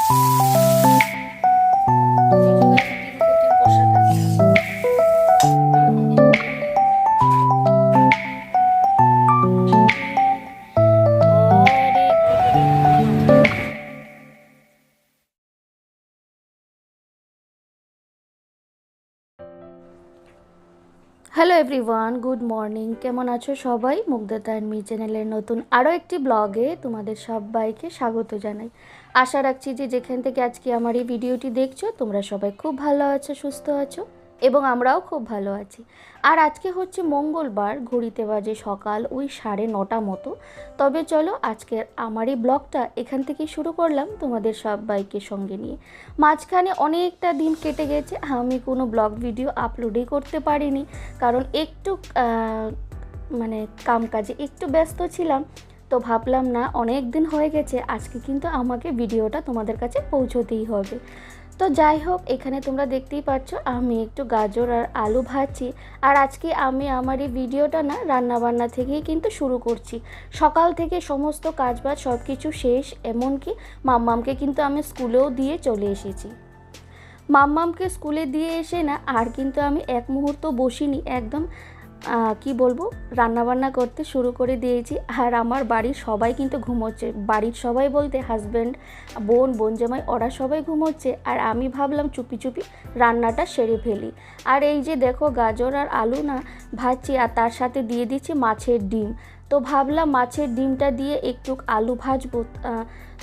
Hello everyone, good morning. কেমন আছো সবাই? মুগ্ধতা অ্যান্ড মি চ্যানেলের নতুন আরও একটি ব্লগে তোমাদের সবাইকে স্বাগত জানাই। আশা রাখছি যে যেখান থেকে আজকে আমার এই ভিডিওটি দেখছো তোমরা সবাই খুব ভালো আছো, সুস্থ আছো এবং আমরাও খুব ভালো আছি। আর আজকে হচ্ছে মঙ্গলবার, ঘড়িতে বাজে সকাল ওই 9:30 মতো। তবে চলো আজকের আমার এই ব্লগটা এখান থেকেই শুরু করলাম তোমাদের সবাইকে সঙ্গে নিয়ে। মাঝখানে অনেকটা দিন কেটে গেছে, আমি কোনো ব্লগ ভিডিও আপলোডই করতে পারিনি, কারণ একটু মানে কামকাজে একটু ব্যস্ত ছিলাম। তো ভাবলাম না, অনেক দিন হয়ে গেছে, আজকে কিন্তু আমাকে ভিডিওটা তোমাদের কাছে পৌঁছতেই হবে। তো যাই হোক, এখানে তোমরা দেখতেই পাচ্ছ আমি একটু গাজর আর আলু ভাজছি। আর আজকে আমি আমার এই ভিডিওটা না রান্নাবান্না থেকেই কিন্তু শুরু করছি। সকাল থেকে সমস্ত কাজবাজ সব কিছু শেষ, এমনকি মাম্মামকে কিন্তু আমি স্কুলেও দিয়ে চলে এসেছি। মাম্মামকে স্কুলে দিয়ে এসে না আর কিন্তু আমি এক মুহূর্ত বসিনি, একদম কি বলবো, রান্নাবান্না করতে শুরু করে দিয়েছি। আর আমার বাড়ির সবাই কিন্তু ঘুমোচ্ছে, বাড়ির সবাই বলতে হাজব্যান্ড, বোন জামাই, ওরা সবাই ঘুমোচ্ছে। আর আমি ভাবলাম চুপি চুপি রান্নাটা সেরে ফেলি। আর এই যে দেখো, গাজর আর আলু না ভাজছি, আর তার সাথে দিয়ে দিচ্ছি মাছের ডিম। তো ভাবলাম মাছের ডিমটা দিয়ে একটু আলু ভাজবো,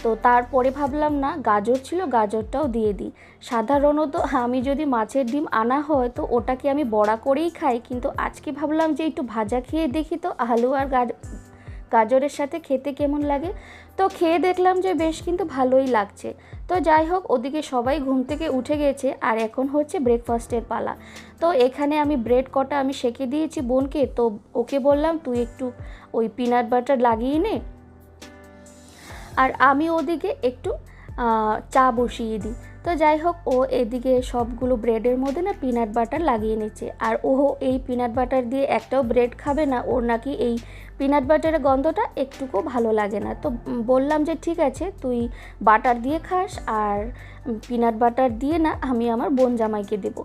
তো তারপরে ভাবলাম না, গাজর ছিল, গাজরটাও দিয়ে দিই। সাধারণত আমি যদি মাছের ডিম আনা হয় তো ওটাকে আমি বড়া করেই খাই, কিন্তু আজকে ভাবলাম যে একটু ভাজা খেয়ে দেখি তো আলু আর গাজরের সাথে খেতে কেমন লাগে। তো খেয়ে দেখলাম যে বেশ কিন্তু ভালোই লাগছে। তো যাই হোক, ওদিকে সবাই ঘুম থেকে উঠে গেছে আর এখন হচ্ছে ব্রেকফাস্টের পালা। তো এখানে আমি ব্রেড কটা আমি সেঁকে দিয়েছি বোনকে, তো ওকে বললাম তুই একটু ওই পিনাট বাটার লাগিয়ে নে, আর আমি ওদিকে একটু চা বসিয়ে দিই। তো যাই হোক, ও এদিকে সবগুলো ব্রেডের মধ্যে না পিনাট বাটার লাগিয়ে নিচ্ছে। আর ও এই পিনাট বাটার দিয়ে একটাও ব্রেড খাবে না, ওর নাকি এই পিনাট বাটারের গন্ধটা একটুকু ভালো লাগে না। তো বললাম যে ঠিক আছে, তুই বাটার দিয়ে খাস, আর পিনাট বাটার দিয়ে না আমি আমার বোন জামাইকে দেবো।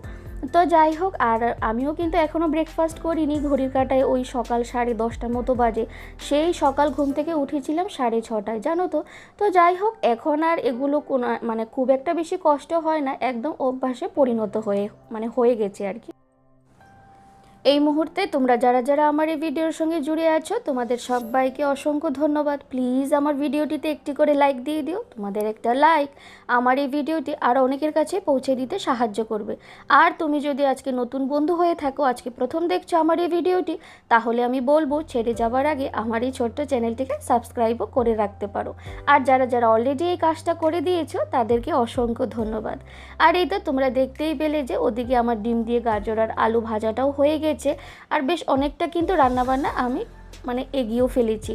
তো যাই হোক, আর আমিও কিন্তু এখনও ব্রেকফাস্ট করিনি, ঘড়ির কাঁটায় ওই সকাল 10:30 মতো বাজে। সেই সকাল ঘুম থেকে উঠেছিলাম 6:30, জানো তো। তো যাই হোক, এখন আর এগুলো কোনো মানে খুব একটা বেশি কষ্ট হয় না, একদম অভ্যাসে পরিণত হয়ে গেছে আর কি। এই মুহূর্তে তোমরা যারা যারা আমার এই ভিডিওর সঙ্গে জুড়ে আছো তোমাদের সবাইকে অসংখ্য ধন্যবাদ। প্লিজ আমার ভিডিওটিতে একটি করে লাইক দিয়ে দিও, তোমাদের একটা লাইক আমার এই ভিডিওটি আরও অনেকের কাছে পৌঁছে দিতে সাহায্য করবে। আর তুমি যদি আজকে নতুন বন্ধু হয়ে থাকো, আজকে প্রথম দেখছো আমার এই ভিডিওটি, তাহলে আমি বলবো ছেড়ে যাবার আগে আমার এই ছোট্ট চ্যানেলটিকে সাবস্ক্রাইবও করে রাখতে পারো। আর যারা যারা অলরেডি এই কাজটা করে দিয়েছো তাদেরকে অসংখ্য ধন্যবাদ। আর এই তো তোমরা দেখতেই পেলে যে ওদিকে আমার ডিম দিয়ে গাজর আর আলু ভাজাটাও হয়ে গেছে, আর বেশ অনেকটা কিন্তু রান্নাবান্না আমি এগিয়েও ফেলেছি।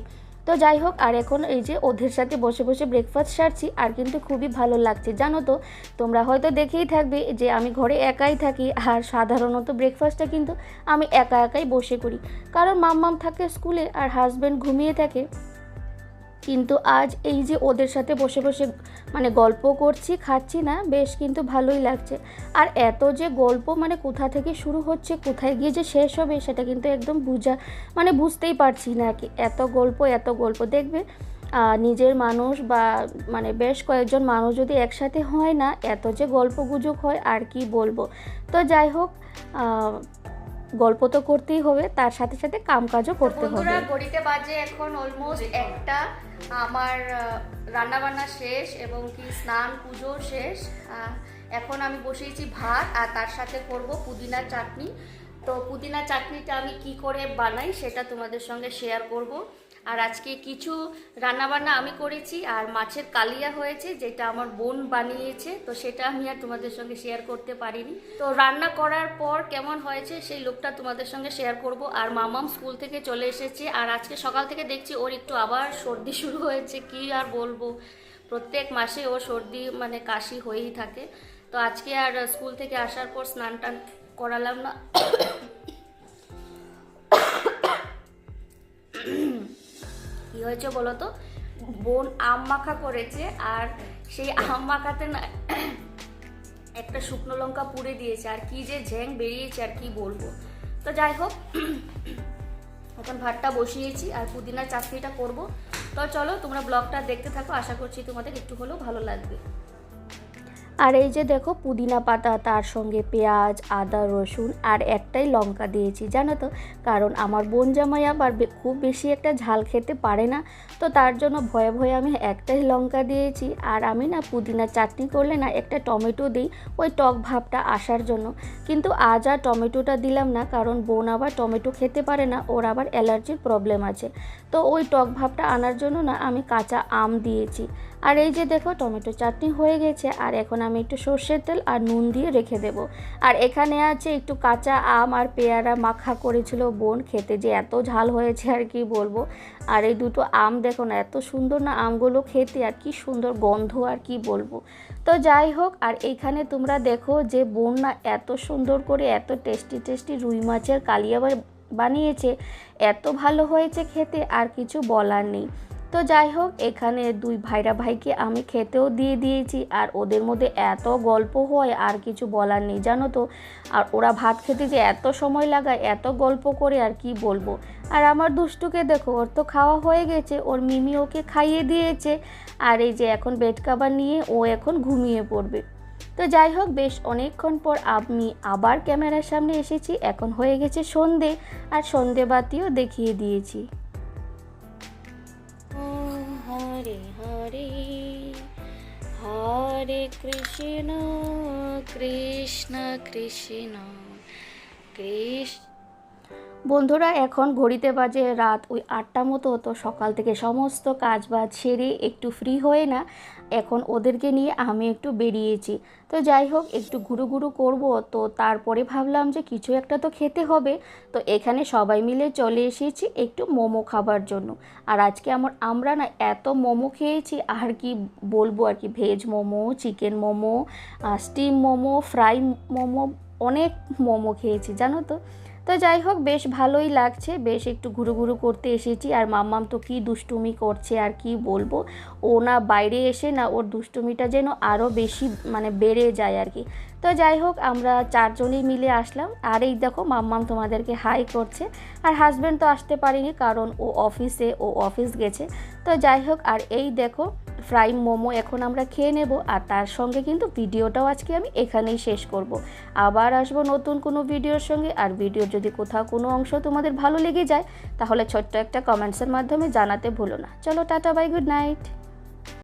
তো যাই হোক, আর এখন এই যে ওদের সাথে বসে বসে ব্রেকফাস্ট সারছি, আর কিন্তু খুবই ভালো লাগছে, জানো তো। তোমরা হয়তো দেখেই থাকবে যে আমি ঘরে একাই থাকি, আর সাধারণত ব্রেকফাস্টটা কিন্তু আমি একাই বসে করি, কারণ মাম্মাম থাকে স্কুলে আর হাজব্যান্ড ঘুমিয়ে থাকে। কিন্তু আজ এই যে ওদের সাথে বসে বসে গল্প করছি, খাচ্ছি না, বেশ কিন্তু ভালোই লাগছে। আর এত যে গল্প কোথা থেকে শুরু হচ্ছে, কোথায় গিয়ে যে শেষ হবে, সেটা কিন্তু একদম বুঝতেই পারছি না কি। এত গল্প দেখবে, নিজের মানুষ বা বেশ কয়েকজন মানুষ যদি একসাথে হয় না, এত যে গল্প গুজব হয় আর কি বলবো। তো যাই হোক, গল্প তো করতেই হবে, তার সাথে সাথে কামকাজও করতে হবে। ঘড়িতে বাজে এখন অলমোস্ট 1টা, আমার রান্নাবান্না শেষ এবং কি স্নান পুজো শেষ। এখন আমি বসিয়েছি ভাত, আর তার সাথে করব পুদিনা চাটনি। তো পুদিনা চাটনিটা আমি কি করে বানাই সেটা তোমাদের সঙ্গে শেয়ার করব। আর আজকে কিছু রান্নাবান্না আমি করেছি, আর মাছের কালিয়া হয়েছে যেটা আমার বোন বানিয়েছে, তো সেটা আমি আর তোমাদের সঙ্গে শেয়ার করতে পারিনি। তো রান্না করার পর কেমন হয়েছে সেই লুকটা তোমাদের সঙ্গে শেয়ার করব। আর মামাম স্কুল থেকে চলে এসেছে, আর আজকে সকাল থেকে দেখছি ওর একটু আবার সর্দি শুরু হয়েছে, কি আর বলবো, প্রত্যেক মাসে ওর সর্দি কাশি হয়েই থাকে। তো আজকে আর স্কুল থেকে আসার পর স্নান টান করালাম না। কি হয়েছে বলো তো, বোন আম মাখা করেছে, আর সেই আম মাখাতে না একটা শুকনো লঙ্কা পুড়ে দিয়েছে, আর কি যে ঝ্যাং বেরিয়েছে আর কি বলবো। তো যাই হোক, এখন ভাতটা বসিয়েছি আর পুদিনার চাটনিটা করব। তো চলো তোমরা ব্লগটা দেখতে থাকো, আশা করছি তোমাদের একটু হলেও ভালো লাগবে। আর এই যে দেখো পুদিনা পাতা, তার সঙ্গে পেঁয়াজ, আদা, রসুন আর একটাই লঙ্কা দিয়েছি, জানো তো, কারণ আমার বোন জামাই আবার খুব বেশি একটা ঝাল খেতে পারে না, তো তার জন্য ভয়ে ভয়ে আমি একটাই লঙ্কা দিয়েছি। আর আমি না পুদিনা চাটনি করলে না একটা টমেটো দিই ওই টক ভাবটা আসার জন্য, কিন্তু আজ আর টমেটোটা দিলাম না, কারণ বোন আবার টমেটো খেতে পারে না, ওর আবার অ্যালার্জির প্রবলেম আছে। তো ওই টক ভাবটা আনার জন্য না আমি কাঁচা আম দিয়েছি। আর এই যে দেখো টমেটো চাটনি হয়ে গেছে, আর এখন আমি একটু সর্ষের তেল আর নুন দিয়ে রেখে দেব। আর এখানে আছে একটু কাঁচা আম আর পেয়ারা মাখা করেছিল বোন, খেতে যে এত ঝাল হয়েছে আর কি বলবো। আর এই দুটো আম দেখো না এত সুন্দর না আমগুলো খেতে, আর কি সুন্দর গন্ধ আর কি বলবো। তো যাই হোক, আর এইখানে তোমরা দেখো যে বোন না এত সুন্দর করে এত টেস্টি টেস্টি রুই মাছের কালিয়া বানিয়েছে, এত ভালো হয়েছে খেতে আর কিছু বলার নেই। তো যাই হোক, এখানে দুই ভাইকে আমি খেতেও দিয়ে দিয়েছি, আর ওদের মধ্যে এত গল্প হয় আর কিছু বলার নেই, জানো তো। আর ওরা ভাত খেতে যে এত সময় লাগায়, এত গল্প করে আর কি বলবো। আর আমার দুষ্টুকে দেখো, ওর তো খাওয়া হয়ে গেছে, ওর মিমি ওকে খাইয়ে দিয়েছে, আর এই যে এখন বেড কাভার নিয়ে ও এখন ঘুমিয়ে পড়বে। তো যাই হোক, বেশ অনেকক্ষণ পর আমি আবার ক্যামেরার সামনে এসেছি, এখন হয়ে গেছে সন্ধে, আর সন্ধে বাতিও দেখিয়ে দিয়েছি। হরে হরে হরে কৃষ্ণ কৃষ্ণ কৃষ্ণ কৃষ্ণ। বন্ধুরা, এখন ঘড়িতে বাজে রাত ওই 8টা মতো। তো সকাল থেকে সমস্ত কাজ বাজ সেরে একটু ফ্রি হয়ে না এখন ওদেরকে নিয়ে আমি একটু বেরিয়েছি। তো যাই হোক, একটু ঘুরু করব, তো তারপরে ভাবলাম যে কিছু একটা তো খেতে হবে। তো এখানে সবাই মিলে চলে এসেছি একটু মোমো খাবার জন্য। আর আজকে আমরা না এত মোমো খেয়েছি আর কি বলবো আর কি, veg momo, chicken momo, steam momo, fry momo, অনেক মোমো খেয়েছি জানো তো। তো যাই হোক, বেশ ভালোই লাগছে, বেশ একটু ঘুরু করতে এসেছি। আর মাম্মাম তো কি দুষ্টুমি করছে আর কি বলবো, ও না বাইরে এসে না ওর দুষ্টুমিটা যেন আরও বেশি মানে বেড়ে যায় আর কি। তো যাই হোক, আমরা 4 জনই মিলে আসলাম। আর এই দেখো মাম্মাম তোমাদেরকে হাই করছে। আর হাজব্যান্ড তো আসতে পারেনি, কারণ ও অফিস গেছে। তো যাই হোক, আর এই দেখো ফ্রাই মোমো এখন আমরা খেয়ে নেব। আর তার সঙ্গে কিন্তু ভিডিওটাও আজকে আমি এখানেই শেষ করব। আবার আসবো নতুন কোনো ভিডিওর সঙ্গে। আর ভিডিওর যদি কোথাও কোনো অংশ তোমাদের ভালো লেগে যায়, তাহলে ছোট্ট একটা কমেন্টসের মাধ্যমে জানাতে ভুলো না। চলো টাটা, বাই, গুড নাইট।